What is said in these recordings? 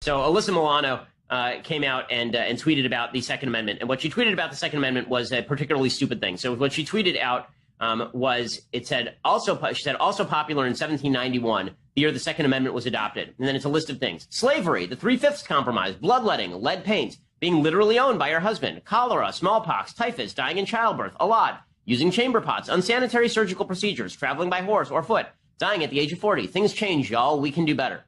So Alysaa Milano came out and tweeted about the Second Amendment. And what she tweeted about the Second Amendment was a particularly stupid thing. So what she tweeted out was, it said, she said, also popular in 1791, the year the Second Amendment was adopted. And then it's a list of things. Slavery, the 3/5 Compromise, bloodletting, lead paint, being literally owned by her husband, cholera, smallpox, typhus, dying in childbirth, a lot, using chamber pots, unsanitary surgical procedures, traveling by horse or foot, dying at the age of 40. Things change, y'all. We can do better.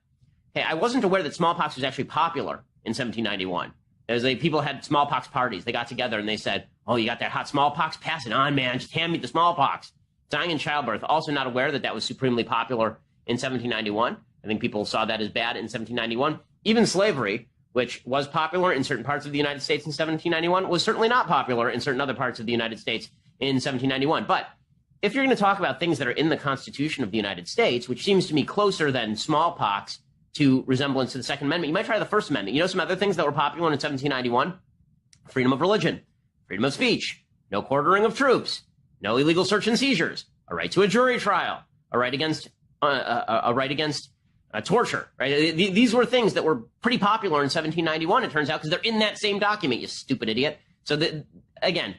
Hey, I wasn't aware that smallpox was actually popular in 1791. There's people had smallpox parties. They got together and they said, oh, you got that hot smallpox? Pass it on, man. Just hand me the smallpox. Dying in childbirth. Also not aware that that was supremely popular in 1791. I think people saw that as bad in 1791. Even slavery, which was popular in certain parts of the United States in 1791, was certainly not popular in certain other parts of the United States in 1791. But if you're going to talk about things that are in the Constitution of the United States, which seems to me closer than smallpox to resemblance to the Second Amendment, you might try the First Amendment. You know some other things that were popular in 1791? Freedom of religion, freedom of speech, no quartering of troops, no illegal search and seizures, a right to a jury trial, a right against torture. Right? These were things that were pretty popular in 1791. It turns out, because they're in that same document. You stupid idiot. So again,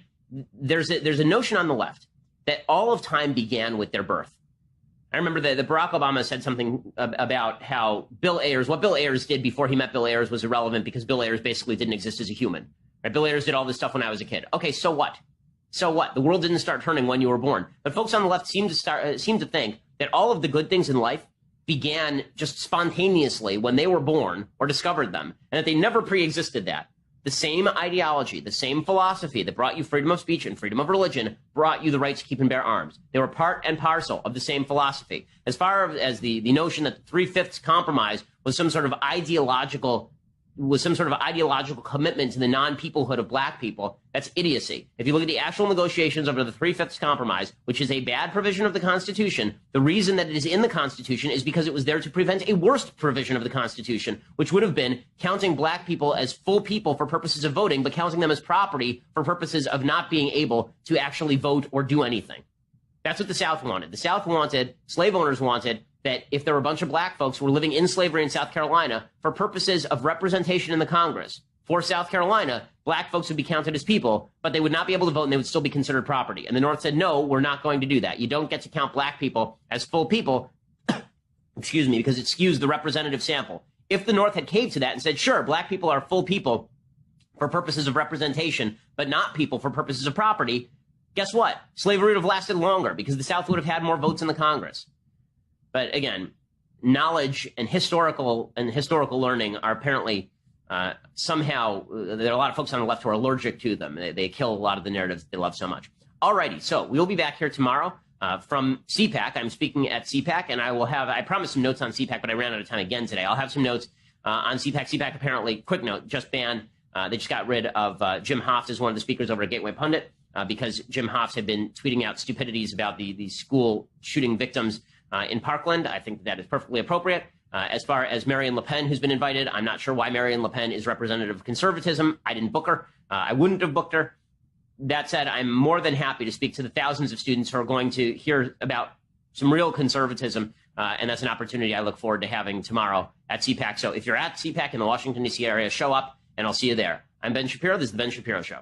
there's a notion on the left that all of time began with their birth. I remember that Barack Obama said something about how what Bill Ayers did before he met Bill Ayers was irrelevant because Bill Ayers basically didn't exist as a human. Right? Bill Ayers did all this stuff when I was a kid. Okay, so what? So what? The world didn't start turning when you were born. But folks on the left seem to think that all of the good things in life began just spontaneously when they were born or discovered them, and that they never pre-existed that. The same ideology, the same philosophy that brought you freedom of speech and freedom of religion brought you the right to keep and bear arms. They were part and parcel of the same philosophy. As far as the notion that the 3/5 Compromise was some sort of ideological commitment to the non-peoplehood of black people, that's idiocy. If you look at the actual negotiations over the 3/5 Compromise, which is a bad provision of the Constitution, the reason that it is in the Constitution is because it was there to prevent a worst provision of the Constitution, which would have been counting black people as full people for purposes of voting, but counting them as property for purposes of not being able to actually vote or do anything. That's what the South wanted. The South wanted, slave owners wanted, that if there were a bunch of black folks who were living in slavery in South Carolina, for purposes of representation in the Congress, for South Carolina, black folks would be counted as people, but they would not be able to vote and they would still be considered property. And the North said, no, we're not going to do that. You don't get to count black people as full people, excuse me, because it skews the representative sample. If the North had caved to that and said, sure, black people are full people for purposes of representation, but not people for purposes of property, guess what? Slavery would have lasted longer because the South would have had more votes in the Congress. But again, knowledge and historical learning are apparently somehow, there are a lot of folks on the left who are allergic to them. They kill a lot of the narratives they love so much. Alrighty, so we'll be back here tomorrow from CPAC. I'm speaking at CPAC, and I promised some notes on CPAC, but I ran out of time again today. I'll have some notes on CPAC. CPAC apparently, quick note, just banned, they just got rid of Jim Hofft as one of the speakers over at Gateway Pundit because Jim Hofft had been tweeting out stupidities about the school shooting victims in Parkland. I think that is perfectly appropriate. As far as Marine Le Pen, who's been invited, I'm not sure why Marine Le Pen is representative of conservatism. I didn't book her. I wouldn't have booked her. That said, I'm more than happy to speak to the thousands of students who are going to hear about some real conservatism, and that's an opportunity I look forward to having tomorrow at CPAC. So if you're at CPAC in the Washington, D.C. area, show up, and I'll see you there. I'm Ben Shapiro. This is The Ben Shapiro Show.